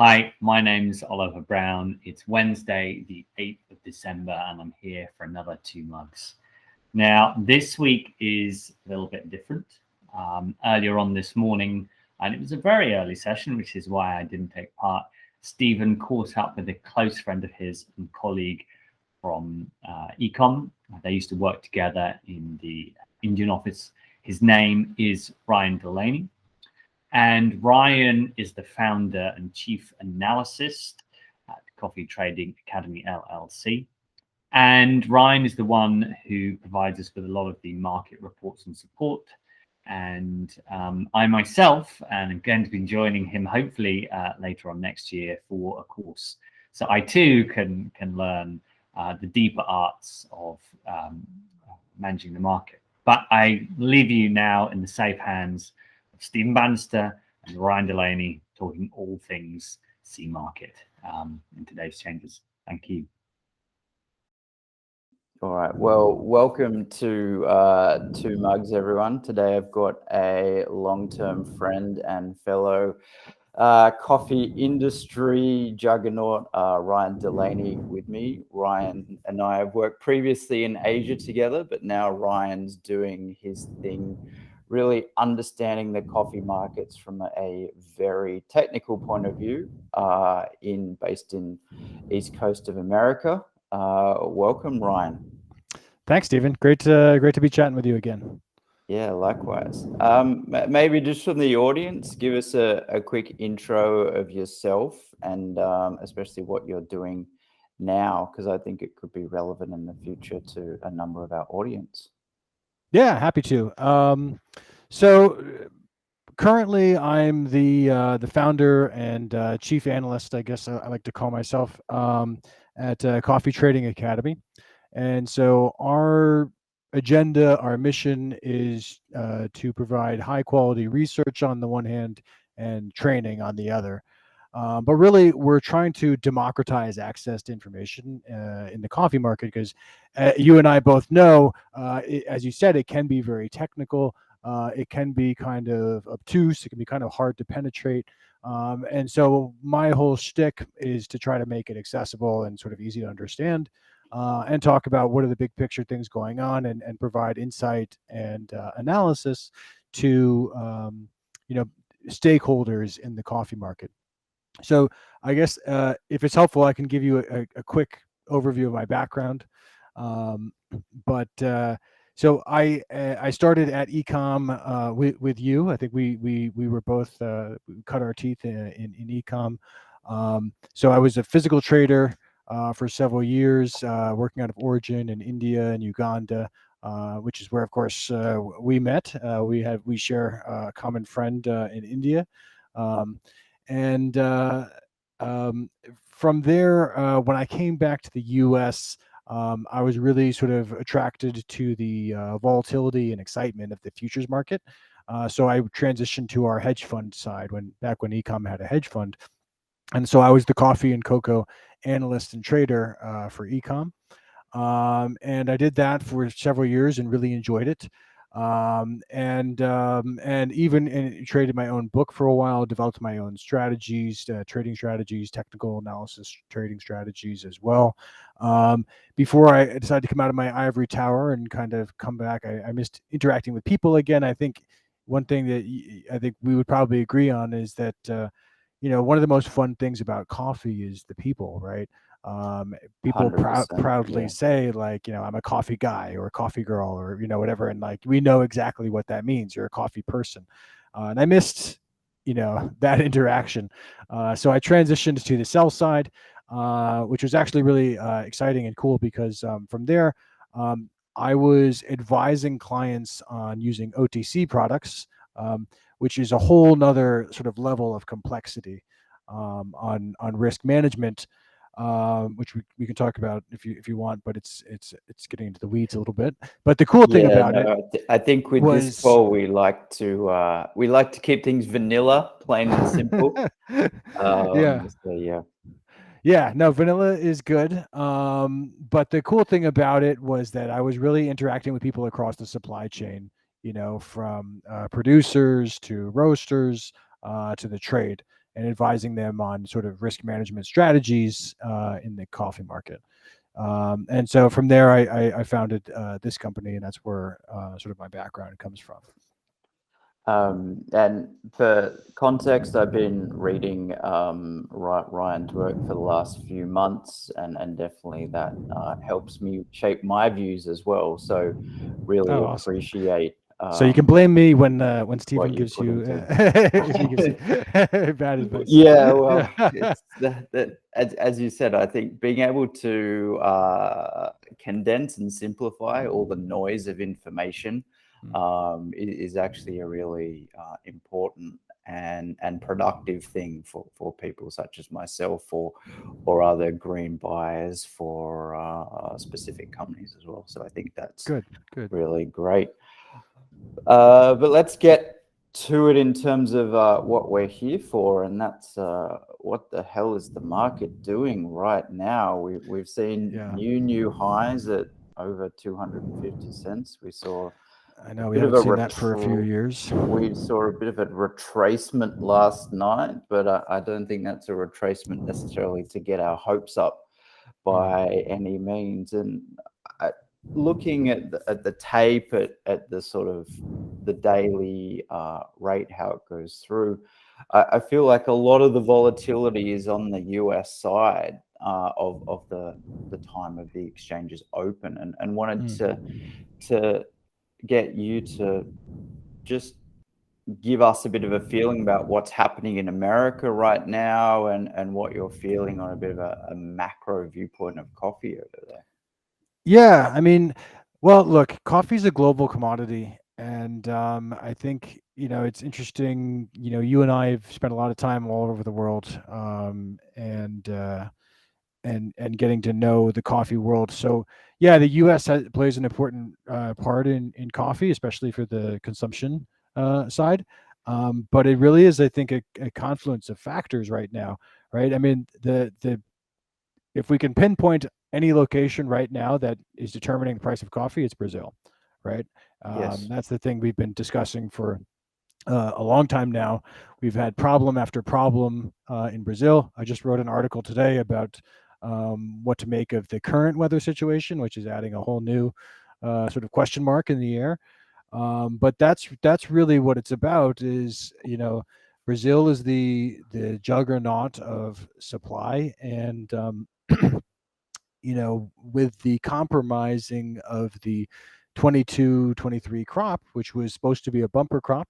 Hi, my name's Oliver Brown. It's Wednesday, the 8th of December, and I'm here for another Two Mugs. Now, this week is a little bit different. Earlier on this morning, and it was a very early session, which is why I didn't take part, Stephen caught up with a close friend of his and colleague from Ecom. They used to work together in the Indian office. His name is Ryan Delany. And Ryan is the founder and chief analyst at Coffee Trading Academy LLC. And Ryan is the one who provides us with a lot of the market reports and support. And I myself am going to be joining him hopefully later on next year for a course. So I too can learn the deeper arts of managing the market. But I leave you now in the safe hands Stephen Bannister and Ryan Delany talking all things C market in today's changes. Thank you. All right. Well, welcome to Two Mugs, everyone. Today I've got a long-term friend and fellow coffee industry juggernaut, Ryan Delany, with me. Ryan and I have worked previously in Asia together, but now Ryan's doing his thing, really understanding the coffee markets from a very technical point of view, based in East Coast of America. Welcome, Ryan. Thanks, Stephen. Great to be chatting with you again. Yeah, likewise. Maybe just from the audience, give us a quick intro of yourself and especially what you're doing now, because I think it could be relevant in the future to a number of our audience. Yeah, happy to. So currently, I'm the founder and chief analyst, I guess I like to call myself, at Coffee Trading Academy. And so our agenda, our mission is to provide high quality research on the one hand and training on the other. But really, we're trying to democratize access to information in the coffee market because you and I both know, as you said, it can be very technical. It can be kind of obtuse. It can be kind of hard to penetrate. And so my whole shtick is to try to make it accessible and sort of easy to understand, and talk about what are the big picture things going on and provide insight and analysis to stakeholders in the coffee market. So I guess if it's helpful, I can give you a quick overview of my background. So I started at Ecom with you. I think we were both cut our teeth in Ecom. So I was a physical trader for several years, working out of origin in India and Uganda, which is where, of course, we met. We share a common friend in India. From there, when I came back to the U.S., I was really sort of attracted to the volatility and excitement of the futures market. So I transitioned to our hedge fund side back when Ecom had a hedge fund. And so I was the coffee and cocoa analyst and trader for Ecom. And I did that for several years and really enjoyed it. And even traded my own book for a while, developed my own strategies, trading strategies, technical analysis, trading strategies as well. Before I decided to come out of my ivory tower and kind of come back, I missed interacting with people again. I think one thing that I think we would probably agree on is that, one of the most fun things about coffee is the people, right? People proudly say, like, I'm a coffee guy or a coffee girl or whatever, and like we know exactly what that means. You're a coffee person, and I missed that interaction, so I transitioned to the sell side, which was actually really exciting and cool because from there I was advising clients on using OTC products, which is a whole nother sort of level of complexity on risk management, which we can talk about if you want, but it's getting into the weeds a little bit. But the cool thing about it, I think with this call, we like to keep things vanilla, plain and simple. No, vanilla is good. But the cool thing about it was that I was really interacting with people across the supply chain, from producers to roasters to the trade. and advising them on sort of risk management strategies in the coffee market. And so from there, I founded this company, and that's where sort of my background comes from. And for context, I've been reading Ryan's work for the last few months, and definitely that helps me shape my views as well. So really awesome. appreciate. So you can blame me when Stephen you gives put you into- if he gives you bad advice. Yeah, well, it's that as you said, I think being able to condense and simplify all the noise of information is actually a really important and productive thing for people such as myself or other green buyers for specific companies as well. So I think that's good. really great. But let's get to it in terms of what we're here for, and that's what the hell is the market doing right now? We've seen new highs at over 250 cents. We saw. I know we haven't seen that for a few years. We saw a bit of a retracement last night, but I don't think that's a retracement necessarily to get our hopes up by any means. And looking at the tape, at the sort of the daily rate, how it goes through, I feel like a lot of the volatility is on the US side of the time of the exchanges open, and wanted to get you to just give us a bit of a feeling about what's happening in America right now and what you're feeling on a bit of a macro viewpoint of coffee over there. Yeah, I mean, well, look, coffee is a global commodity, and I think it's interesting. You and I have spent a lot of time all over the world, and getting to know the coffee world. So yeah, the U.S. plays an important part in coffee, especially for the consumption side. But it really is, I think, a confluence of factors right now, right? I mean, if we can pinpoint any location right now that is determining the price of coffee, it's Brazil, right? Yes. That's the thing we've been discussing for a long time now. We've had problem after problem in Brazil. I just wrote an article today about what to make of the current weather situation, which is adding a whole new sort of question mark in the air. But that's really what it's about. Is Brazil is the juggernaut of supply, and with the compromising of the 22-23 crop, which was supposed to be a bumper crop,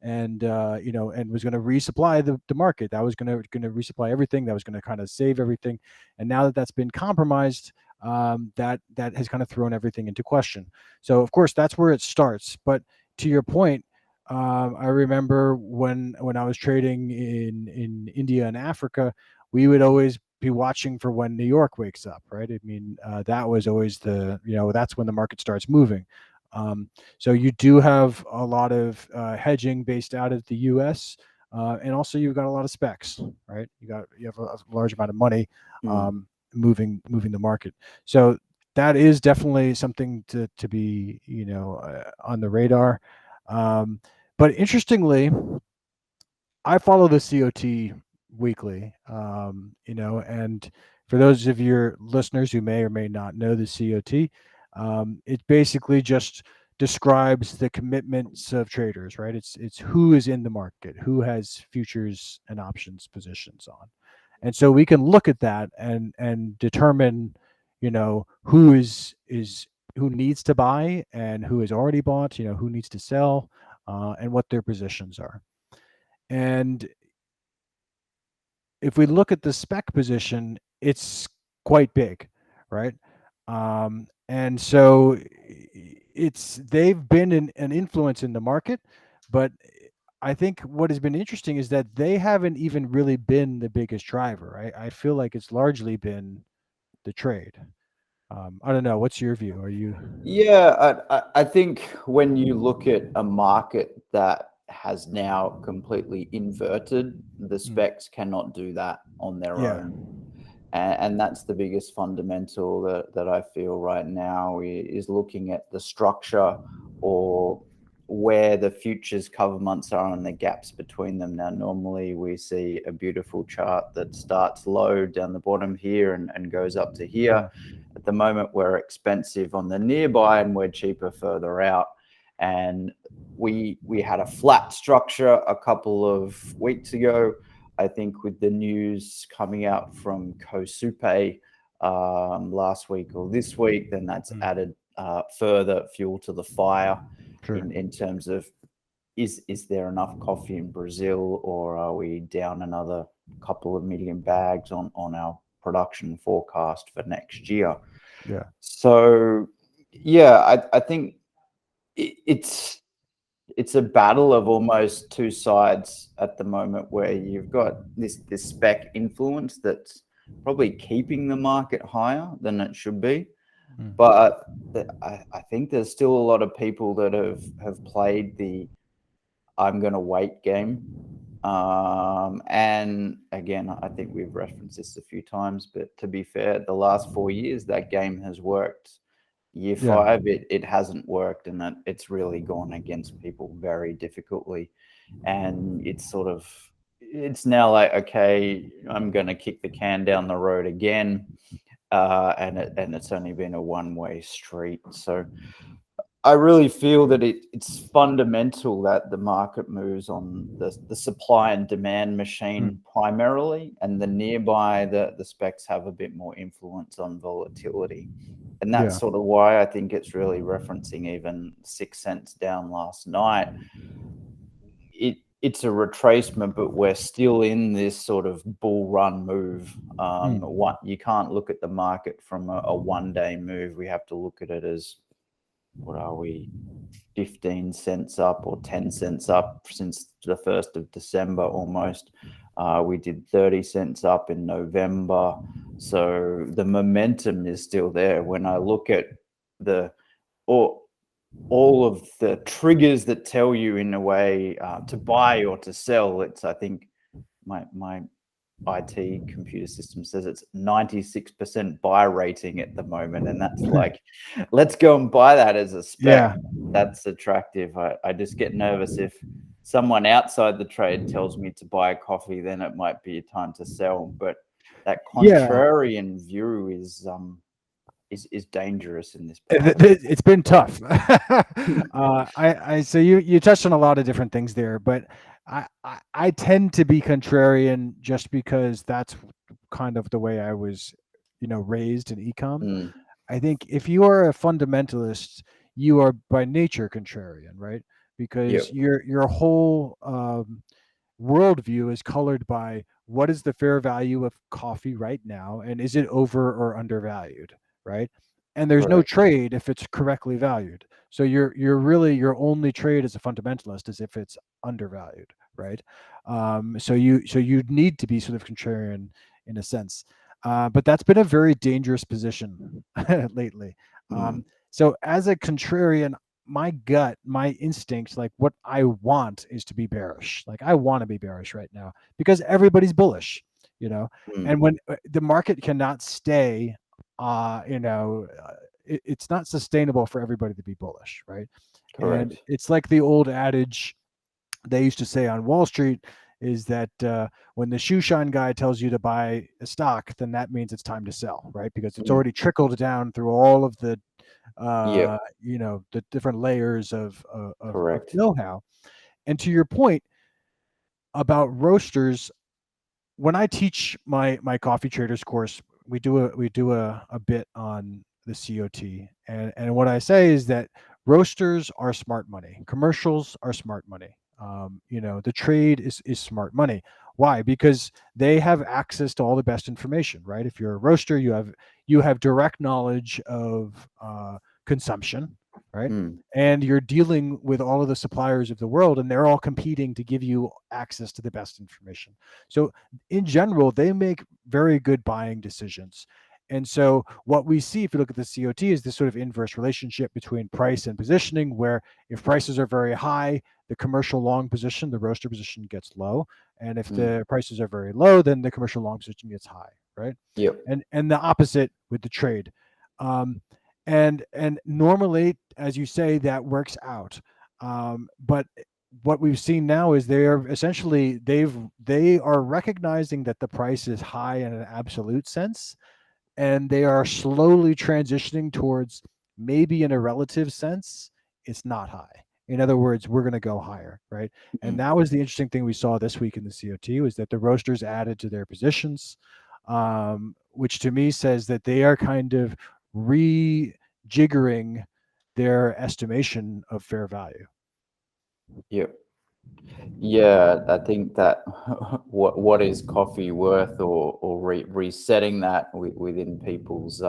and and was going to resupply the market. That was going to resupply everything. That was going to kind of save everything. And now that that's been compromised, that has kind of thrown everything into question. So of course that's where it starts. But to your point, I remember when I was trading in India and Africa, we would always be watching for when New York wakes up, right? I mean, that was always that's when the market starts moving. So you do have a lot of hedging based out of the U.S. And also you've got a lot of specs, right? You have a large amount of money moving the market. So that is definitely something to be on the radar. But interestingly, I follow the COT weekly, and for those of your listeners who may or may not know the COT, it basically just describes the commitments of traders, right? It's who is in the market, who has futures and options positions on, and so we can look at that and determine, who is who needs to buy and who has already bought, who needs to sell, and what their positions are. And if we look at the spec position, it's quite big, right? And so they've been an influence in the market, but I think what has been interesting is that they haven't even really been the biggest driver. I feel like it's largely been the trade. I don't know. What's your view? Are you? Yeah, I think when you look at a market that has now completely inverted, the specs cannot do that on their own. And that's the biggest fundamental that I feel right now is looking at the structure or where the futures cover months are and the gaps between them. Now, normally we see a beautiful chart that starts low down the bottom here and goes up to here. At the moment, we're expensive on the nearby and we're cheaper further out. And we had a flat structure a couple of weeks ago. I think with the news coming out from Co.Lab last week or this week, then that's added further fuel to the fire. Sure. in terms of is there enough coffee in Brazil, or are we down another couple of million bags on our production forecast for next year? Yeah. So yeah, I think it's a battle of almost two sides at the moment, where you've got this spec influence that's probably keeping the market higher than it should be. But I think there's still a lot of people that have played the I'm going to wait game. And again, I think we've referenced this a few times, but to be fair, the last 4 years, that game has worked. Year 5, it hasn't worked, and that it's really gone against people very difficultly. And it's now like, okay, I'm going to kick the can down the road again. And it's only been a one-way street. So I really feel that it's fundamental that the market moves on the supply and demand machine primarily, and the nearby, the specs have a bit more influence on volatility. And that's sort of why I think it's really referencing even 6 cents down last night. It's a retracement, but we're still in this sort of bull run move. You can't look at the market from a one-day move. We have to look at it as, what are we, 15 cents up or 10 cents up since the 1st of December almost. We did 30 cents up in November. So the momentum is still there. When I look at all of the triggers that tell you in a way to buy or to sell, I think my IT computer system says it's 96% buy rating at the moment, and that's like, let's go and buy that as a spec. That's attractive. I just get nervous if someone outside the trade tells me to buy a coffee, then it might be a time to sell. But that contrarian view is dangerous in this part. It's been tough. So you touched on a lot of different things there, but I tend to be contrarian just because that's kind of the way I was, raised in econ. I think if you are a fundamentalist, you are by nature contrarian, right? Because your whole worldview is colored by what is the fair value of coffee right now, and is it over or undervalued, right? And there's no trade if it's correctly valued. So you're really, your only trade as a fundamentalist is if it's undervalued, right? So you need to be sort of contrarian in a sense, but that's been a very dangerous position lately. So as a contrarian, my gut, my instinct, like what I want is to be bearish. Like I want to be bearish right now because everybody's bullish, and when the market cannot stay, it's not sustainable for everybody to be bullish, right? Correct. And it's like the old adage they used to say on Wall Street is that when the shoe shine guy tells you to buy a stock, then that means it's time to sell, right? Because it's already trickled down through all of the the different layers of know-how. And to your point about roasters, when I teach my coffee traders course, we do a bit on the COT, and what I say is that roasters are smart money, commercials are smart money. The trade is smart money. Why? Because they have access to all the best information, right? If you're a roaster, you have direct knowledge of consumption, right? And you're dealing with all of the suppliers of the world, and they're all competing to give you access to the best information. So in general, they make very good buying decisions. And so what we see, if you look at the COT, is this sort of inverse relationship between price and positioning, where if prices are very high, the commercial long position, the roaster position gets low. And if the prices are very low, then the commercial long position gets high, right? And the opposite with the trade. And normally, as you say, that works out. But what we've seen now is they are essentially they are recognizing that the price is high in an absolute sense, and they are slowly transitioning towards maybe in a relative sense it's not high. In other words, we're going to go higher, right? And that was the interesting thing we saw this week in the COT, was that the roasters added to their positions, which to me says that they are kind of rejiggering their estimation of fair value. Yep. Yeah, I think that what is coffee worth, or resetting that within people's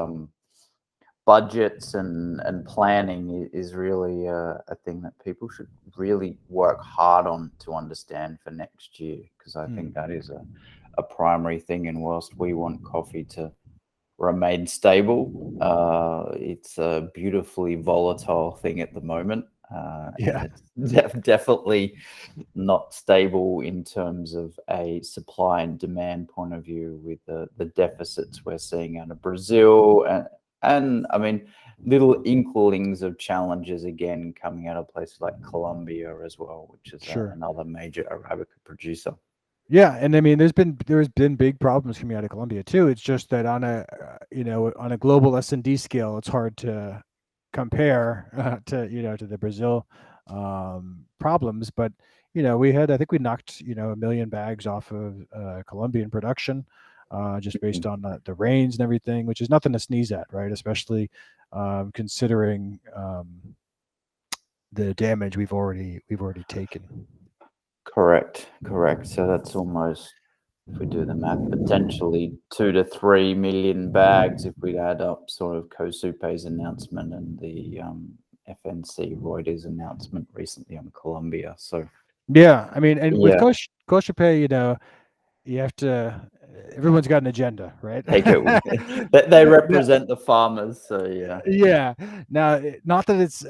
budgets and planning is really a thing that people should really work hard on to understand for next year, because I think that is a primary thing. And whilst we want coffee to remain stable, it's a beautifully volatile thing at the moment. Yeah. And it's definitely not stable in terms of a supply and demand point of view, with the deficits we're seeing out of Brazil, and I mean, little inklings of challenges again coming out of places like Colombia as well, which is Sure. another major Arabica producer. Yeah, and I mean, there's been big problems coming out of Colombia too. It's just that on a on a global S&D scale, it's hard to compare to the Brazil problems. But I think we knocked 1 million bags off of Colombian production, just based on the rains and everything, which is nothing to sneeze at, right? Especially considering the damage we've already taken. Correct. So that's almost, if we do the math, potentially 2 to 3 million bags if we add up sort of COSUPE's announcement and the FNC Reuters announcement recently on Colombia. So yeah, I mean, and with yeah, Kosher, you have to. Everyone's got an agenda, right? they represent the farmers. So yeah, Yeah. Now, not that it's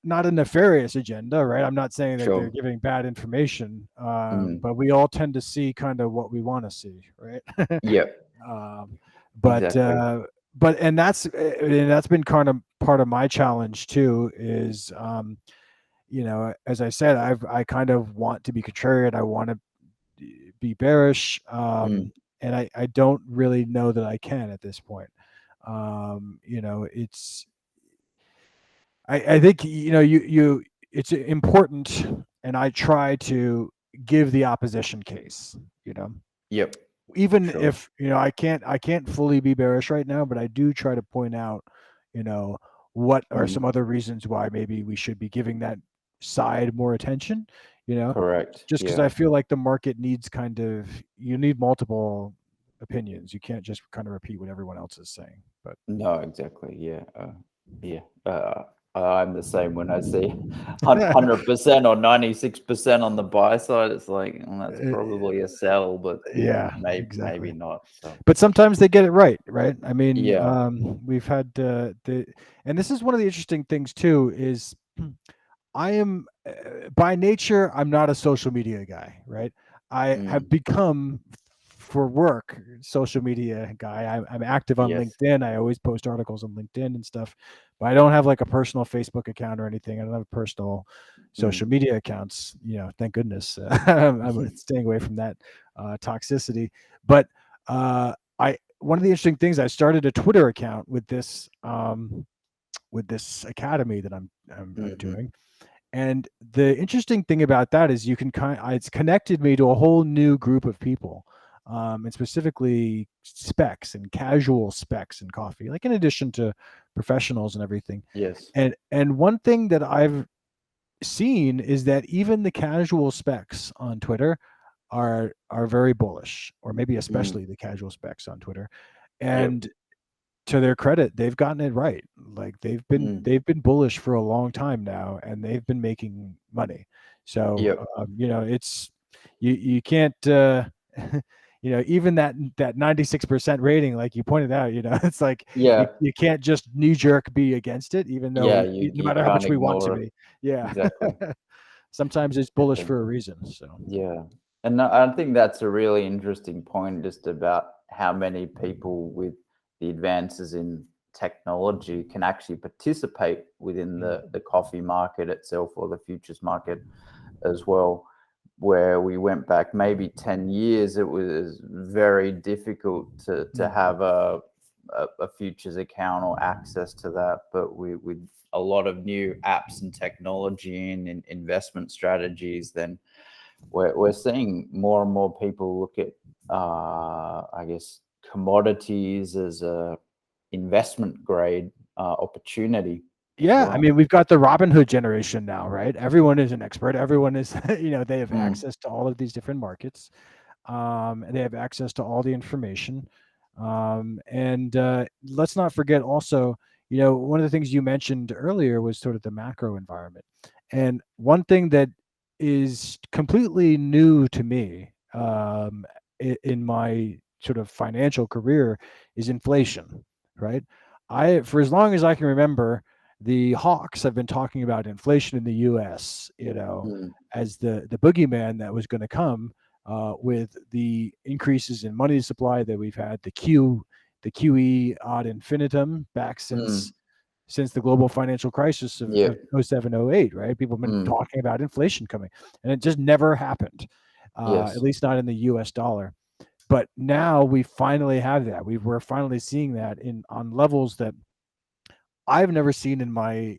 not a nefarious agenda, right? I'm not saying that they're sure. giving bad information, Mm, but we all tend to see kind of what we want to see, right? yeah, um, exactly. and that's been kind of part of my challenge too. Is as I said, I kind of want to be contrarian. I want to be bearish, Mm, and I don't really know that I can at this point. It's I think it's important, and I try to give the opposition case. yep, Even sure. if I can't fully be bearish right now, but I do try to point out, you know, what are Mm, some other reasons why maybe we should be giving that side more attention. correct. Just because Yeah. I feel like the market needs you need multiple opinions. You can't just kind of repeat what everyone else is saying. But No, exactly. Yeah. Yeah. I'm the same. When I see 100% or 96% on the buy side, it's like, that's probably a sell, but yeah, maybe exactly. not. So But sometimes they get it right. I mean, yeah. we've had and this is one of the interesting things too. Is I am by nature, I'm not a social media guy, right? I have Mm, become, for work, social media guy. I'm active on yes. LinkedIn. I always post articles on LinkedIn and stuff, but I don't have like a personal Facebook account or anything. I don't have personal social Mm, media accounts. Thank goodness. I'm staying away from that toxicity. But I one of the interesting things, I started a Twitter account with this academy that I'm hmm. doing. And the interesting thing about that is it's connected me to a whole new group of people, and specifically specs and casual specs in coffee, like in addition to professionals and everything. Yes. And one thing that I've seen is that even the casual specs on Twitter are very bullish, or maybe Mm, especially the casual specs on Twitter. yep. And to their credit, they've gotten it right. Like Mm, they've been bullish for a long time now, and they've been making money. So yep. it's you can't even that 96% rating, like you pointed out, it's like Yeah. you can't just knee jerk be against it, even though Yeah. no You matter how can't much we want to ignore it. be. Yeah. Exactly. Sometimes it's bullish Exactly. for a reason. So Yeah. And I think that's a really interesting point, just about how many people with the advances in technology can actually participate within the coffee market itself, or the futures market as well. Where we went back maybe 10 years, it was very difficult to have a futures account or access to that. But with a lot of new apps and technology and investment strategies, then we're seeing more and more people look at, I guess, commodities as a investment grade opportunity. Yeah, Well. I mean, we've got the Robin Hood generation now, right? Everyone is an expert. Everyone is, they have access to all of these different markets. And they have access to all the information. And let's not forget also, one of the things you mentioned earlier was sort of the macro environment. And one thing that is completely new to me in my sort of financial career is inflation, right? For as long as I can remember, the hawks have been talking about inflation in the U.S., as the boogeyman that was going to come with the increases in money supply that we've had, the QE ad infinitum back since the global financial crisis of 07, 08, right? People have been talking about inflation coming, and it just never happened, at least not in the U.S. dollar. But now we finally have that. We're finally seeing that on levels that I've never seen in my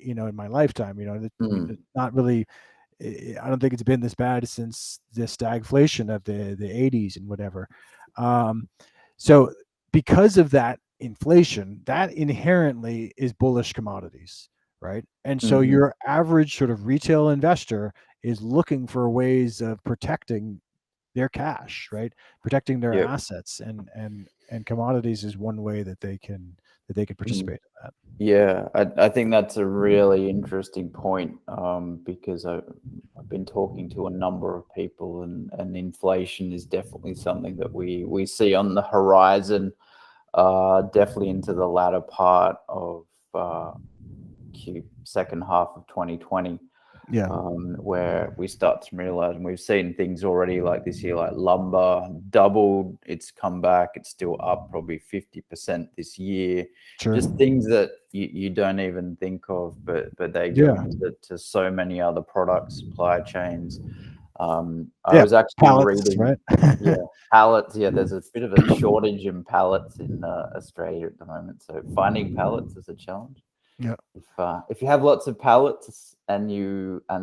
lifetime. It's not really. I don't think it's been this bad since the stagflation of the 80s and whatever. So because of that inflation, that inherently is bullish commodities, right? And so your average sort of retail investor is looking for ways of protecting their cash, right? Protecting their assets, and commodities is one way that they can participate in that. Yeah, I think that's a really interesting point, because I've been talking to a number of people, and inflation is definitely something that we see on the horizon, definitely into the latter part of second half of 2020. Where we start to realize, and we've seen things already like this year, like lumber doubled, it's come back, it's still up probably 50% this year. Just things that you don't even think of, but they go into so many other products, supply chains. I was actually pallets, reading, right? Pallets. There's a bit of a shortage in pallets in Australia at the moment, so finding pallets is a challenge. If you have lots of pallets and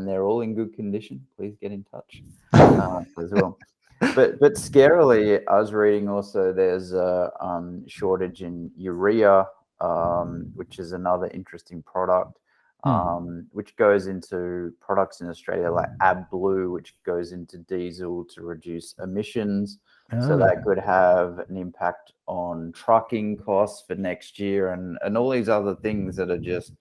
they're all in good condition, please get in touch as well. But scarily, I was reading also there's a shortage in urea, which is another interesting product, which goes into products in Australia like AdBlue, which goes into diesel to reduce emissions. So that could have an impact on trucking costs for next year, and all these other things that are just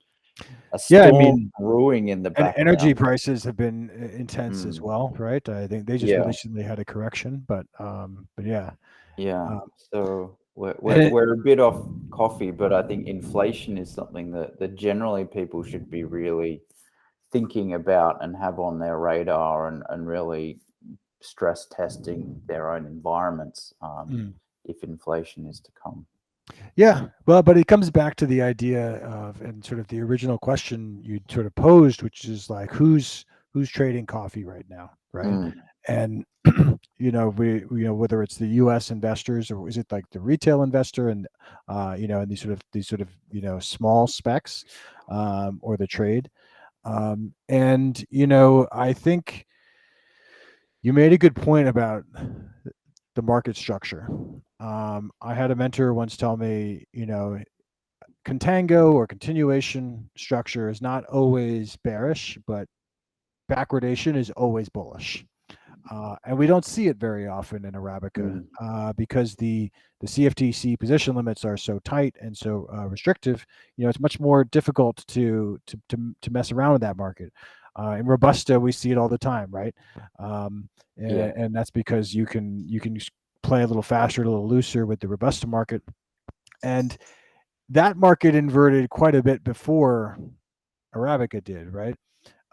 a storm brewing in the background. And energy prices have been intense as well, right? I think they just recently had a correction, but yeah. So we're a bit off coffee, but I think inflation is something that generally people should be really thinking about and have on their radar, and really stress testing their own environments if inflation is to come. Yeah, well, but it comes back to the idea of, and sort of the original question you sort of posed, which is like, who's trading coffee right now, right? And whether it's the U.S. investors, or is it like the retail investor, and and these sort of small specs, or the trade, and I think you made a good point about the market structure. I had a mentor once tell me, contango or continuation structure is not always bearish, but backwardation is always bullish. And we don't see it very often in Arabica, because the CFTC position limits are so tight and so restrictive. It's much more difficult to mess around with that market. In Robusta, we see it all the time, right? And that's because you can play a little faster, a little looser with the Robusta market, and that market inverted quite a bit before Arabica did, right?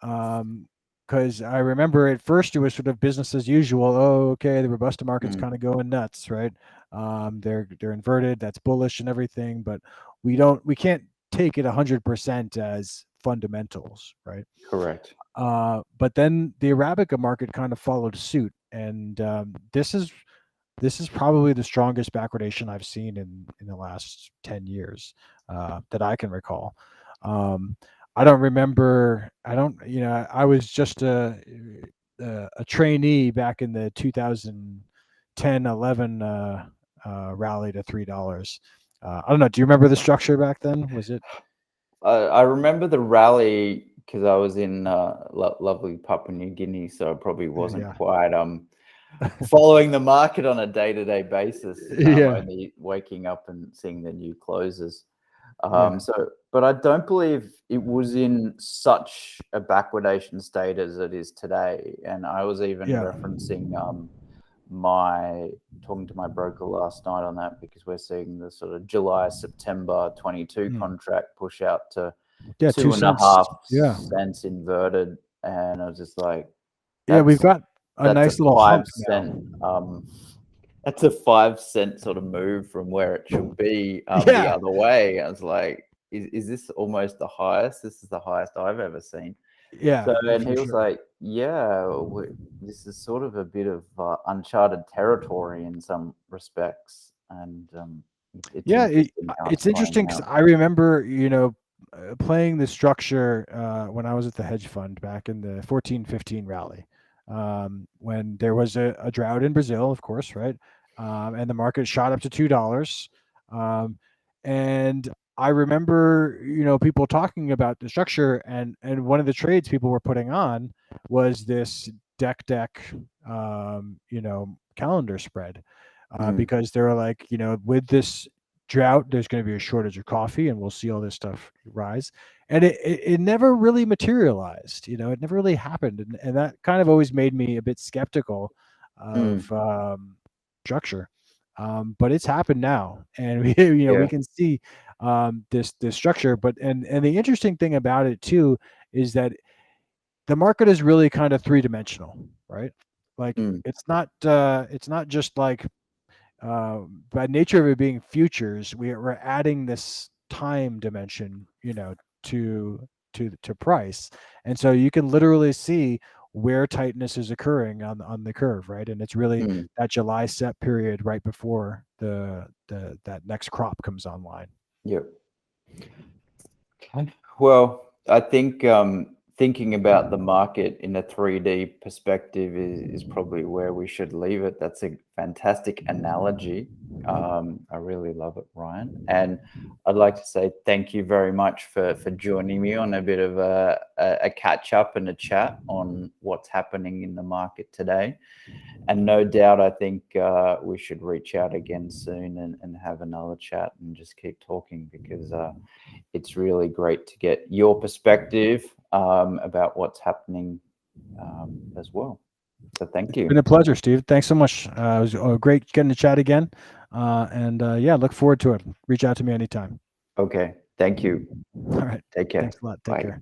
Because I remember at first it was sort of business as usual. Oh, okay, the Robusta market's kind of going nuts, right? They're inverted, that's bullish and everything. But we can't take it 100% as fundamentals, right? Correct. But then the Arabica market kind of followed suit, and this is probably the strongest backwardation I've seen in the last 10 years that I can recall. I don't remember. I was just a trainee back in the 2010-11 rally to $3. I don't know. Do you remember the structure back then? Was it? I remember the rally because I was in lovely Papua New Guinea, so I probably wasn't quite following the market on a day-to-day basis. Only waking up and seeing the new closes. But I don't believe it was in such a backwardation state as it is today. And I was even referencing talking to my broker last night on that, because we're seeing the sort of July-September 22 contract push out to 2.5 cents inverted, and I was just like, we've got a nice little 5 cent. That's a 5 cent sort of move from where it should be the other way. I was like, is this almost the highest? This is the highest I've ever seen. So, and he was like, this is sort of a bit of uncharted territory in some respects. And it's interesting because I remember, playing the structure when I was at the hedge fund back in the 14-15 rally, when there was a drought in Brazil, of course, right? And the market shot up to $2. And I remember, people talking about the structure, and one of the trades people were putting on was this deck, calendar spread, because they were like, with this drought, there's going to be a shortage of coffee, and we'll see all this stuff rise. And it never really materialized, it never really happened, and that kind of always made me a bit skeptical of structure. But it's happened now, and we can see this structure. But and the interesting thing about it too is that the market is really kind of three-dimensional, right? Like it's not just like by nature of it being futures, we're adding this time dimension, to price, and so you can literally see where tightness is occurring on the curve, right? And it's really that July set period right before that next crop comes online. Yep. Okay. Well, I think thinking about the market in a 3D perspective is probably where we should leave it. That's a fantastic analogy. I really love it, Ryan. And I'd like to say thank you very much for joining me on a bit of a catch up and a chat on what's happening in the market today. And no doubt, I think we should reach out again soon and have another chat and just keep talking, because it's really great to get your perspective about what's happening as well. So thank you. It's been a pleasure, Steve. Thanks so much. It was great getting to chat again. And look forward to it. Reach out to me anytime. Okay. Thank you. All right. Take care. Thanks a lot. Take care.